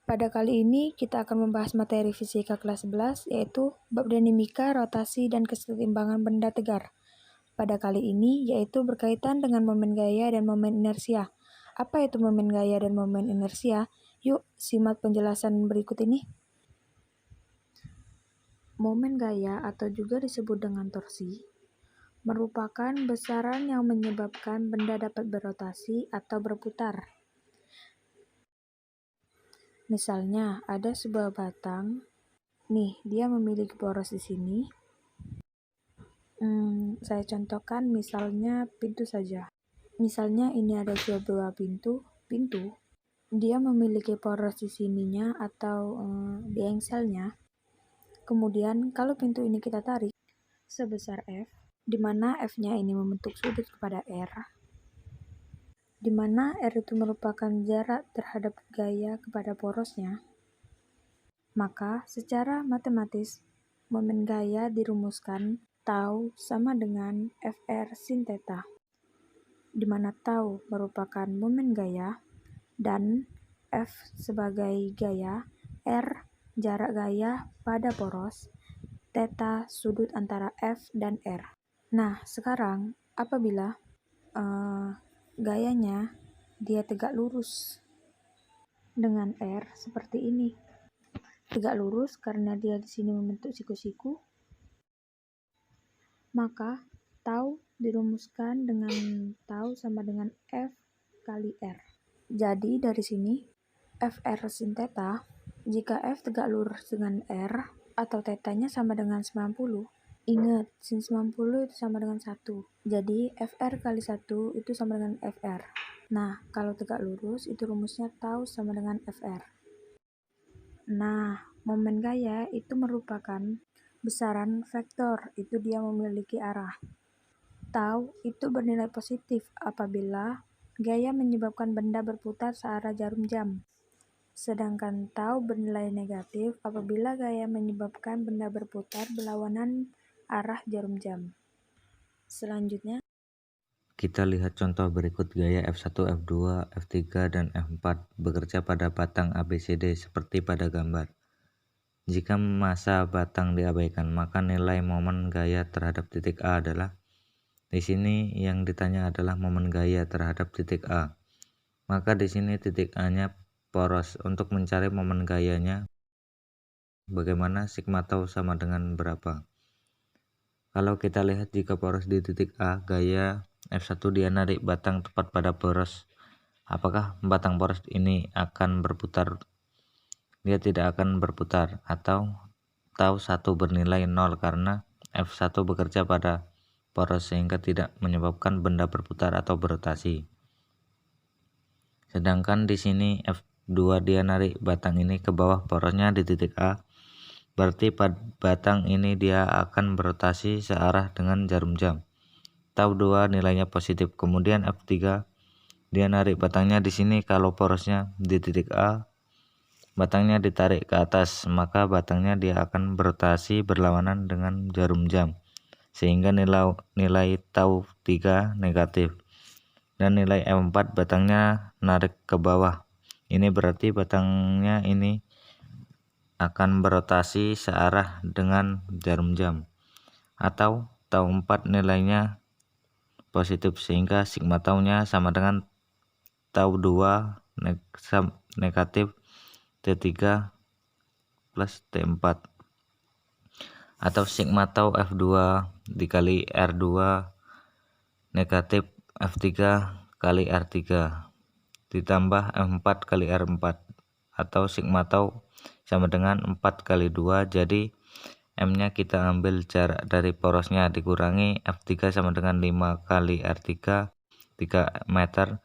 Pada kali ini kita akan membahas materi fisika kelas 11 yaitu bab dinamika, rotasi, dan kesetimbangan benda tegar. Pada kali ini yaitu berkaitan dengan momen gaya dan momen inersia. Apa itu momen gaya dan momen inersia? Yuk simak penjelasan berikut ini. Momen gaya atau juga disebut dengan torsi merupakan besaran yang menyebabkan benda dapat berotasi atau berputar. Misalnya, ada sebuah batang, nih dia memiliki poros di sini. Saya contohkan misalnya pintu saja. Misalnya ini ada sebuah pintu, dia memiliki poros di sininya atau di engselnya. Kemudian kalau pintu ini kita tarik sebesar F, di mana F-nya ini membentuk sudut kepada R, di mana R itu merupakan jarak terhadap gaya kepada porosnya, maka secara matematis momen gaya dirumuskan tau sama dengan FR sin theta, di mana tau merupakan momen gaya dan F sebagai gaya, R jarak gaya pada poros, theta sudut antara F dan R. Nah, sekarang apabila gayanya dia tegak lurus dengan R seperti ini. Tegak lurus karena dia di sini membentuk siku-siku. Maka tau dirumuskan dengan tau sama dengan F kali R. Jadi dari sini FR sin theta, jika F tegak lurus dengan R atau tetanya sama dengan 90, ingat, sin 90 itu sama dengan 1. Jadi, FR kali 1 itu sama dengan FR. Nah, kalau tegak lurus, itu rumusnya tau sama dengan FR. Nah, momen gaya itu merupakan besaran vektor, itu dia memiliki arah. Tau itu bernilai positif apabila gaya menyebabkan benda berputar searah jarum jam. Sedangkan tau bernilai negatif apabila gaya menyebabkan benda berputar berlawanan arah jarum jam. Selanjutnya, kita lihat contoh berikut. Gaya F1, F2, F3, dan F4 bekerja pada batang ABCD seperti pada gambar. Jika massa batang diabaikan, maka nilai momen gaya terhadap titik A adalah, di sini yang ditanya adalah momen gaya terhadap titik A. Maka di sini titik A-nya poros. Untuk mencari momen gayanya, bagaimana sigma tau sama dengan berapa? Kalau kita lihat jika poros di titik A, gaya F1 dia narik batang tepat pada poros. Apakah batang poros ini akan berputar? Dia tidak akan berputar, atau tau 1 bernilai 0 karena F1 bekerja pada poros sehingga tidak menyebabkan benda berputar atau berotasi. Sedangkan di sini F2 dia narik batang ini ke bawah porosnya di titik A. Berarti batang ini dia akan berotasi searah dengan jarum jam. Tau 2 nilainya positif. Kemudian F3 dia narik batangnya di sini, kalau porosnya di titik A, batangnya ditarik ke atas, maka batangnya dia akan berotasi berlawanan dengan jarum jam, sehingga nilai tau 3 negatif. Dan nilai F4 batangnya narik ke bawah. Ini berarti batangnya ini akan berotasi searah dengan jarum jam, atau tau 4 nilainya positif sehingga sigma taunya sama dengan tau 2 negatif T3 plus T4, atau sigma tau F2 dikali R2 negatif F3 kali R3 ditambah F4 kali R4, atau sigma tau sama dengan 4 kali 2. Jadi M-nya kita ambil jarak dari porosnya dikurangi F3 sama dengan 5 kali R3 3 meter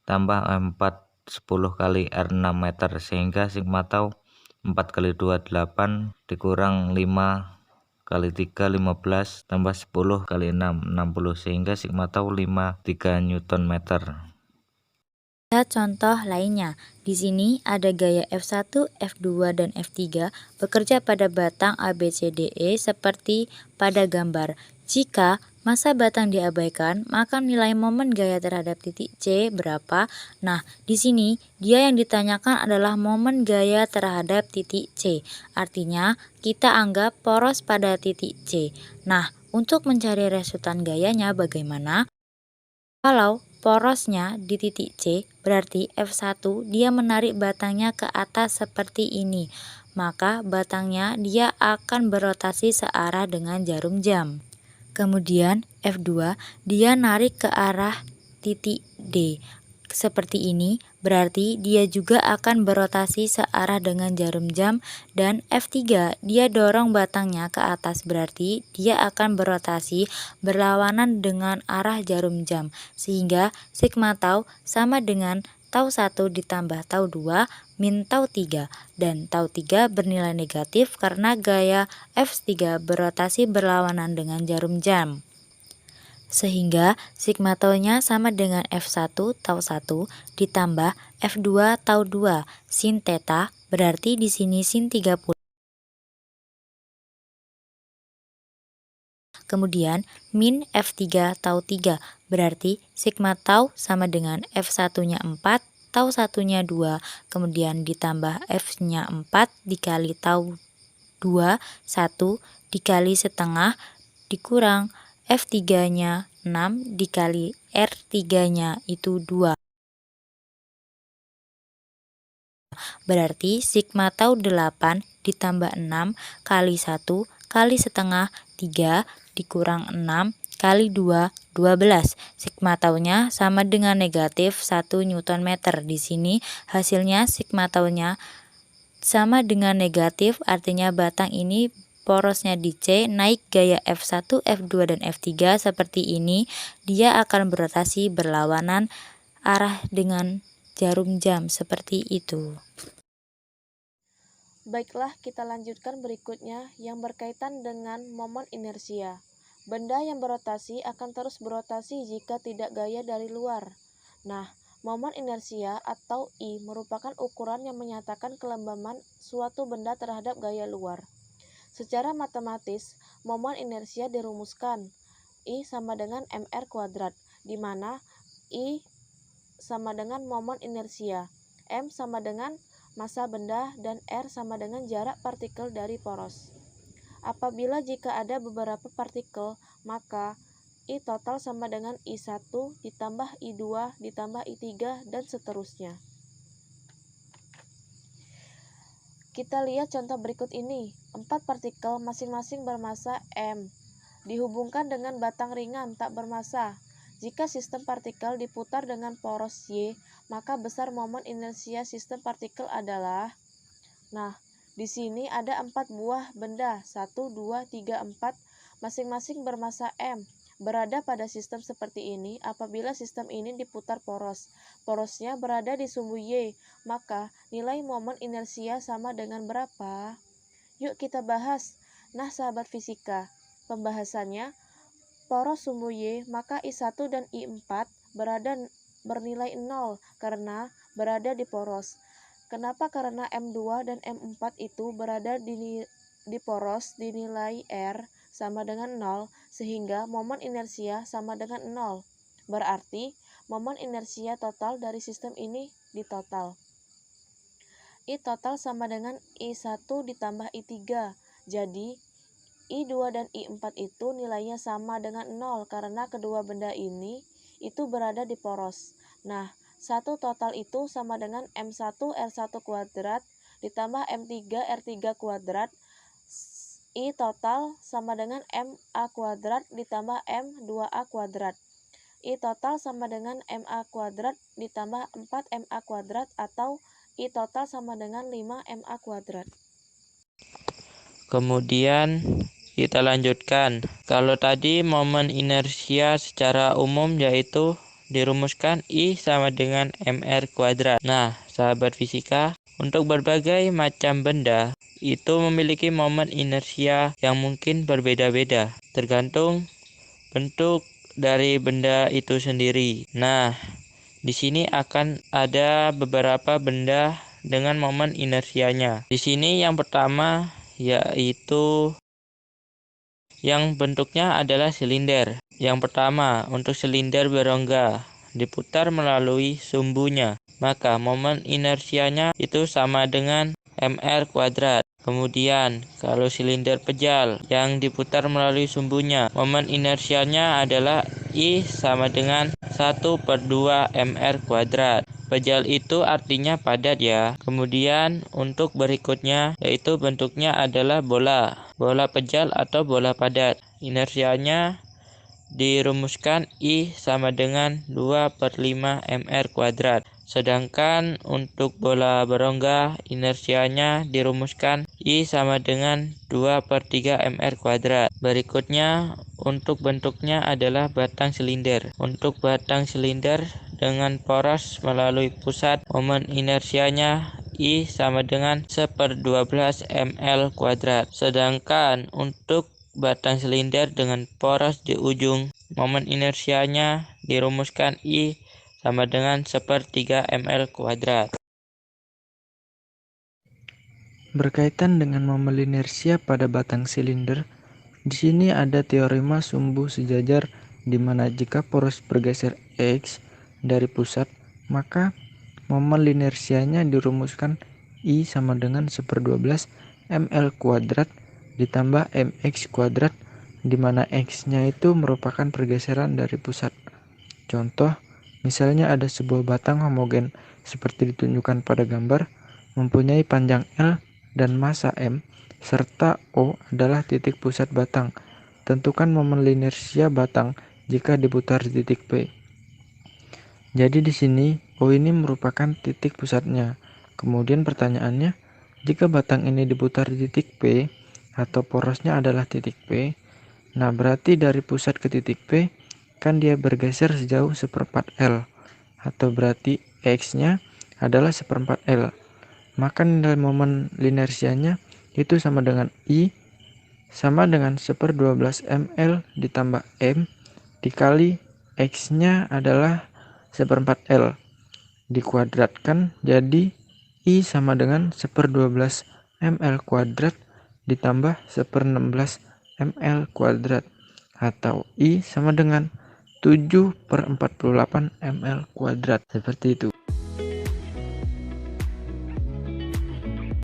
tambah M4 10 kali R6 meter, sehingga sigma tau 4 kali 2 8 dikurang 5 kali 3 15 tambah 10 kali 6 60, sehingga sigma tau 3 Newton meter. Lihat contoh lainnya. Di sini ada gaya F1, F2, dan F3 bekerja pada batang ABCDE seperti pada gambar. Jika masa batang diabaikan, maka nilai momen gaya terhadap titik C berapa? Nah, di sini dia yang ditanyakan adalah momen gaya terhadap titik C. Artinya, kita anggap poros pada titik C. Nah, untuk mencari resultan gayanya bagaimana? Kalau porosnya di titik C, berarti F1 dia menarik batangnya ke atas seperti ini. Maka batangnya dia akan berotasi searah dengan jarum jam. Kemudian F2 dia narik ke arah titik D seperti ini, berarti dia juga akan berotasi searah dengan jarum jam. Dan F3 dia dorong batangnya ke atas, berarti dia akan berotasi berlawanan dengan arah jarum jam, sehingga sigma tau sama dengan tau 1 ditambah tau 2 min tau 3, dan tau 3 bernilai negatif karena gaya F3 berotasi berlawanan dengan jarum jam. Sehingga sigma tau-nya sama dengan F1 tau 1 ditambah F2 tau 2 sin theta, berarti di sini sin 30. Kemudian min F3 tau 3, berarti sigma tau sama dengan F1-nya 4, tau 1-nya 2, kemudian ditambah F-nya 4 dikali tau 2, 1 dikali setengah dikurang F3-nya 6 dikali R3-nya itu 2. Berarti sigma tau 8 ditambah 6 kali 1 kali setengah 3 dikurang 6 kali 2, 12. Sigma taunya sama dengan negatif 1 Newton meter. Di sini hasilnya sigma taunya sama dengan negatif, artinya batang ini porosnya di C naik gaya F1, F2, dan F3 seperti ini. Dia akan berotasi berlawanan arah dengan jarum jam seperti itu. Baiklah, kita lanjutkan berikutnya yang berkaitan dengan momen inersia. Benda yang berotasi akan terus berotasi jika tidak gaya dari luar. Nah, momen inersia atau I merupakan ukuran yang menyatakan kelembaman suatu benda terhadap gaya luar. Secara matematis, momen inersia dirumuskan I sama dengan mr kuadrat, di mana I sama dengan momen inersia, M sama dengan massa benda, dan R sama dengan jarak partikel dari poros. Apabila jika ada beberapa partikel, maka I total sama dengan I1 ditambah I2 ditambah I3 dan seterusnya. Kita lihat contoh berikut ini. 4 partikel masing-masing bermassa M dihubungkan dengan batang ringan tak bermassa. Jika sistem partikel diputar dengan poros Y, maka besar momen inersia sistem partikel adalah. Nah, di sini ada 4 buah benda, 1, 2, 3, 4, masing-masing bermassa M. Berada pada sistem seperti ini, apabila sistem ini diputar poros. Porosnya berada di sumbu Y, maka nilai momen inersia sama dengan berapa? Yuk kita bahas. Nah, sahabat fisika, pembahasannya, poros sumbu Y, maka I1 dan I4 bernilai 0 karena berada di poros. Kenapa? Karena M2 dan M4 itu berada di poros dinilai R sama dengan 0, sehingga momen inersia sama dengan 0. Berarti momen inersia total dari sistem ini ditotal. I total sama dengan I1 ditambah I3. Jadi I2 dan I4 itu nilainya sama dengan 0 karena kedua benda ini itu berada di poros. Nah, 1 total itu sama dengan M1 R1 kuadrat ditambah M3 R3 kuadrat. I total sama dengan MA kuadrat ditambah M2A kuadrat. I total sama dengan MA kuadrat ditambah 4MA kuadrat atau I total sama dengan 5MA kuadrat. Kemudian kita lanjutkan. Kalau tadi momen inersia secara umum yaitu dirumuskan I sama dengan mr kuadrat. Nah, sahabat fisika, untuk berbagai macam benda itu memiliki momen inersia yang mungkin berbeda-beda, tergantung bentuk dari benda itu sendiri. Nah, di sini akan ada beberapa benda dengan momen inersianya. Di sini yang pertama yaitu yang bentuknya adalah silinder. Yang pertama, untuk silinder berongga diputar melalui sumbunya, maka momen inersianya itu sama dengan mr kuadrat. Kemudian, kalau silinder pejal yang diputar melalui sumbunya, momen inersianya adalah I sama dengan 1/2 mr kuadrat. Pejal itu artinya padat ya. Kemudian untuk berikutnya yaitu bentuknya adalah bola. Bola pejal atau bola padat. Inersianya dirumuskan I sama dengan 2/5 mr kuadrat. Sedangkan untuk bola berongga inersianya dirumuskan I sama dengan 2/3 mr kuadrat. Berikutnya untuk bentuknya adalah batang silinder. Untuk batang silinder dengan poros melalui pusat, momen inersianya I sama dengan 1/12 ml kuadrat. Sedangkan untuk batang silinder dengan poros di ujung, momen inersianya dirumuskan I sama dengan 1/3 ml kuadrat. Berkaitan dengan momen inersia pada batang silinder, di sini ada teorema sumbu sejajar di mana jika poros bergeser X dari pusat, maka momen inersianya dirumuskan I sama dengan 1/12 ml kuadrat ditambah mx kuadrat, di mana x-nya itu merupakan pergeseran dari pusat. Contoh, misalnya ada sebuah batang homogen seperti ditunjukkan pada gambar, mempunyai panjang L dan massa M, serta O adalah titik pusat batang. Tentukan momen inersia batang jika diputar di titik P. Jadi di sini O ini merupakan titik pusatnya. Kemudian pertanyaannya, jika batang ini diputar di titik P atau porosnya adalah titik P, nah berarti dari pusat ke titik P kan dia bergeser sejauh 1/4 L, atau berarti X-nya adalah 1/4 L. Maka nilai momen inersianya itu sama dengan I sama dengan 1/12 ml ditambah M dikali X-nya adalah 1/4 L. Dikuadratkan jadi I sama dengan 1/12 ml kuadrat ditambah 1/16 ml kuadrat, atau I sama dengan 7/48 ml kuadrat. Seperti itu.